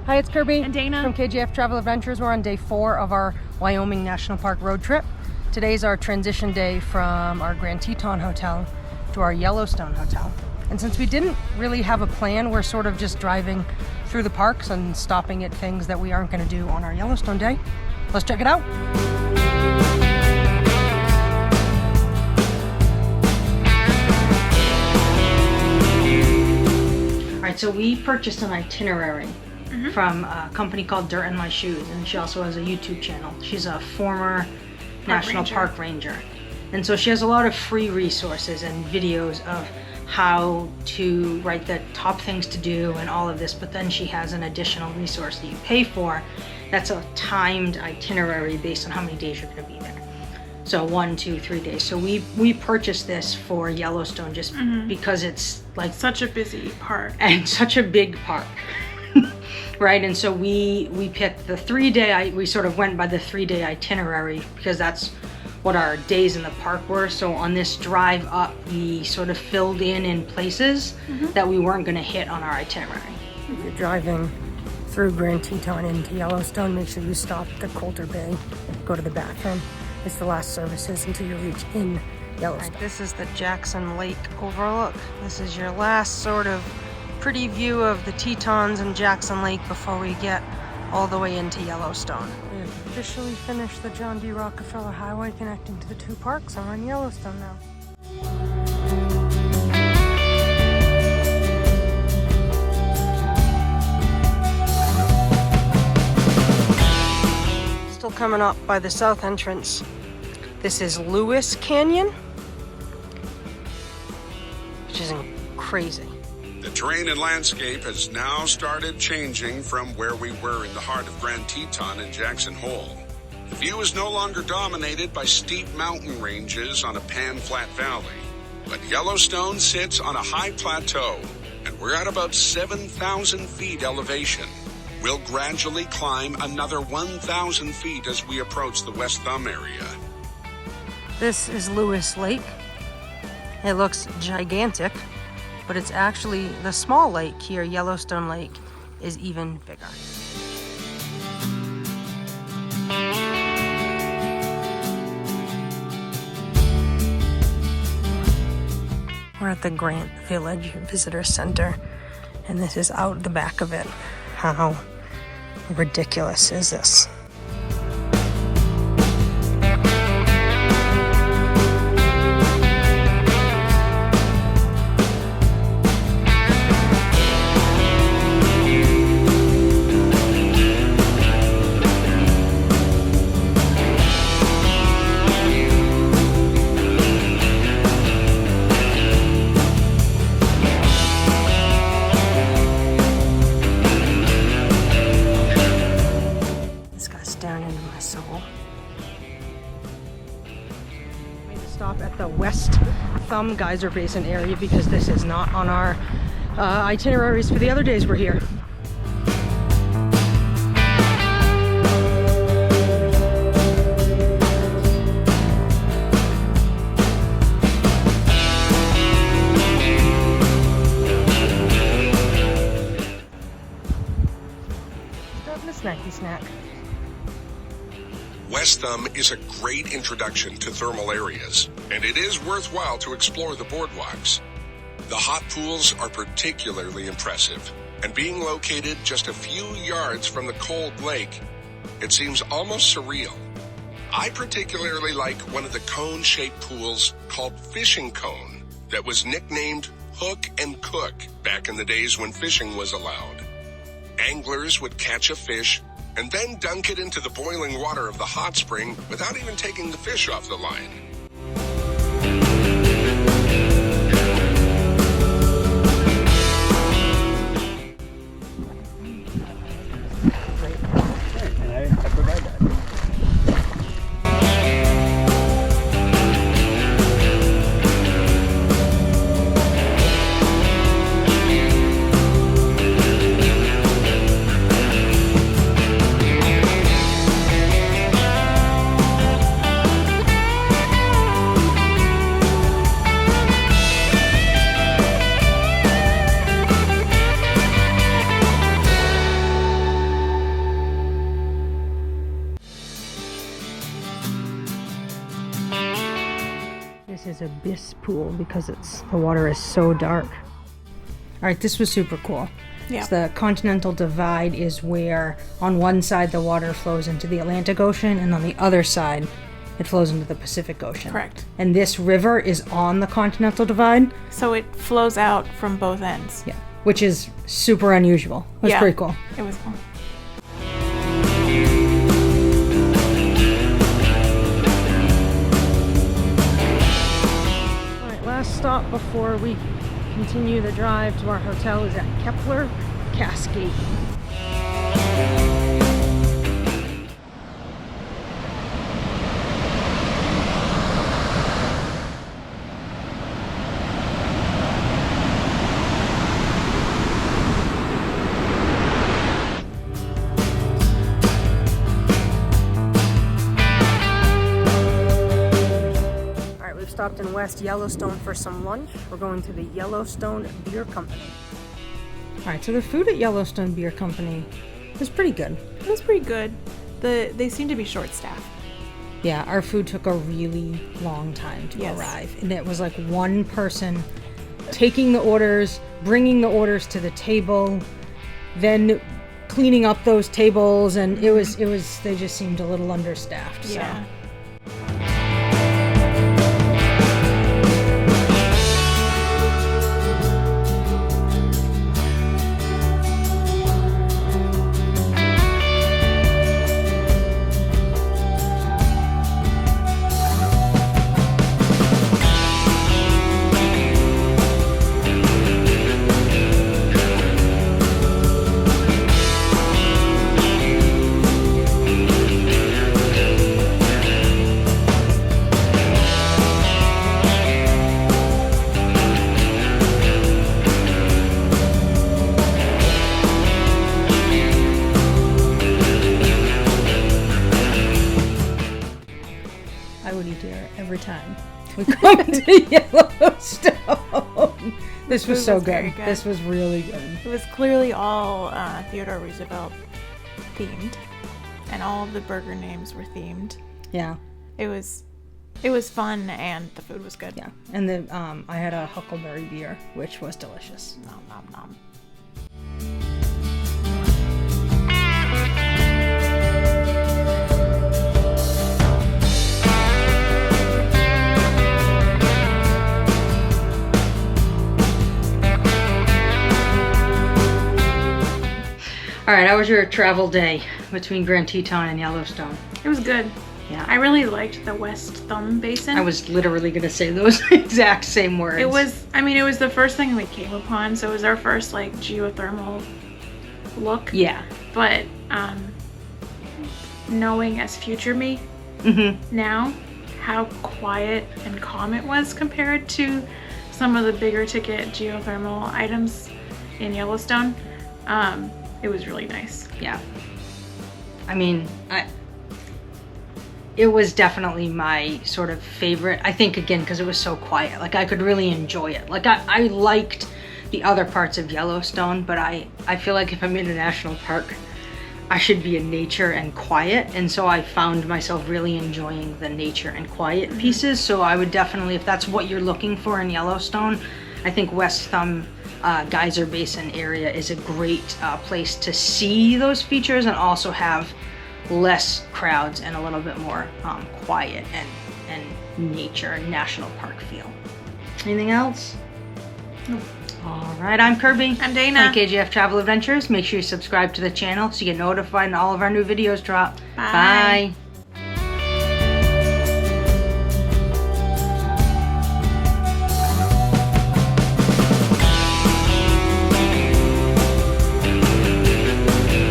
Hi, it's Kirby and Dana from KJF-TravelAdventures. We're on day 4 of our Wyoming National Park road trip. Today's our transition day from our Grand Teton hotel to our Yellowstone hotel. And since we didn't really have a plan, we're sort of just driving through the parks and stopping at things that we aren't going to do on our Yellowstone day. Let's check it out. All right, so we purchased an itinerary from a company called Dirt in My Shoes, and she also has a YouTube channel. She's a former National Park Ranger, and so she has a lot of free resources and videos of how to write the top things to do and all of this, but then she has an additional resource that you pay for that's a timed itinerary based on how many days you're going to be there. So 1, 2, 3 days. So we purchased this for Yellowstone just because it's like such a busy park and such a big park. Right, and so we picked the 3-day, we sort of went by the 3-day itinerary because that's what our days in the park were. So on this drive up, we sort of filled in places that we weren't going to hit on our itinerary. If you're driving through Grand Teton into Yellowstone, make sure you stop at the Coulter Bay, go to the bathroom. It's the last services until you reach in Yellowstone. Right, this is the Jackson Lake overlook. This is your last sort of pretty view of the Tetons and Jackson Lake before we get all the way into Yellowstone. We have officially finished the John D. Rockefeller Highway connecting to the 2 parks. I'm on Yellowstone now. Still coming up by the south entrance. This is Lewis Canyon, which is crazy. The terrain and landscape has now started changing from where we were in the heart of Grand Teton and Jackson Hole. The view is no longer dominated by steep mountain ranges on a pan-flat valley, but Yellowstone sits on a high plateau, and we're at about 7,000 feet elevation. We'll gradually climb another 1,000 feet as we approach the West Thumb area. This is Lewis Lake. It looks gigantic, but it's actually the small lake here. Yellowstone Lake is even bigger. We're at the Grant Village Visitor Center, and this is out the back of it. How ridiculous is this? Stop at the West Thumb Geyser Basin area because this is not on our itineraries for the other days we're here. Grabbing a snacky snack. West Thumb is a great introduction to thermal areas, and it is worthwhile to explore the boardwalks. The hot pools are particularly impressive, and being located just a few yards from the cold lake, it seems almost surreal. I particularly like one of the cone-shaped pools called Fishing Cone that was nicknamed Hook and Cook back in the days when fishing was allowed. Anglers would catch a fish and then dunk it into the boiling water of the hot spring without even taking the fish off the line. I provide that. is abyss pool because the water is so dark. All right, this was super cool. Yeah. So the Continental Divide is where on one side the water flows into the Atlantic Ocean and on the other side it flows into the Pacific Ocean. Correct. And this river is on the Continental Divide. So it flows out from both ends. Yeah. Which is super unusual. It was pretty cool. It was cool. All right, last stop before we continue the drive to our hotel is at Kepler Cascades. Stopped in West Yellowstone for some lunch. We're going to the Yellowstone Beer Company. All right, so the food at Yellowstone Beer Company was pretty good. It was pretty good. They seem to be short-staffed. Yeah, our food took a really long time to arrive. And it was like one person taking the orders, bringing the orders to the table, then cleaning up those tables, and it was they just seemed a little understaffed. Yeah. So. Every time we come to Yellowstone. This was so good. This was really good. It was clearly all Theodore Roosevelt themed, and all of the burger names were themed. Yeah. It was fun, and the food was good. Yeah. And then I had a huckleberry beer, which was delicious. Nom nom nom. All right, how was your travel day between Grand Teton and Yellowstone? It was good. Yeah. I really liked the West Thumb Basin. I was literally going to say those exact same words. It was the first thing we came upon, so it was our first like geothermal look. Yeah. But knowing as future me now how quiet and calm it was compared to some of the bigger ticket geothermal items in Yellowstone, it was really nice. Yeah. I mean, it was definitely my sort of favorite. I think, again, because it was so quiet. Like, I could really enjoy it. Like, I liked the other parts of Yellowstone, but I feel like if I'm in a national park, I should be in nature and quiet. And so I found myself really enjoying the nature and quiet pieces. So I would definitely, if that's what you're looking for in Yellowstone, I think West Thumb Geyser Basin area is a great place to see those features and also have less crowds and a little bit more quiet and nature national park feel. Anything else? Nope. All right, I'm Kirby. I'm Dana. From KJF Travel Adventures. Make sure you subscribe to the channel so you get notified when all of our new videos drop. Bye. Bye.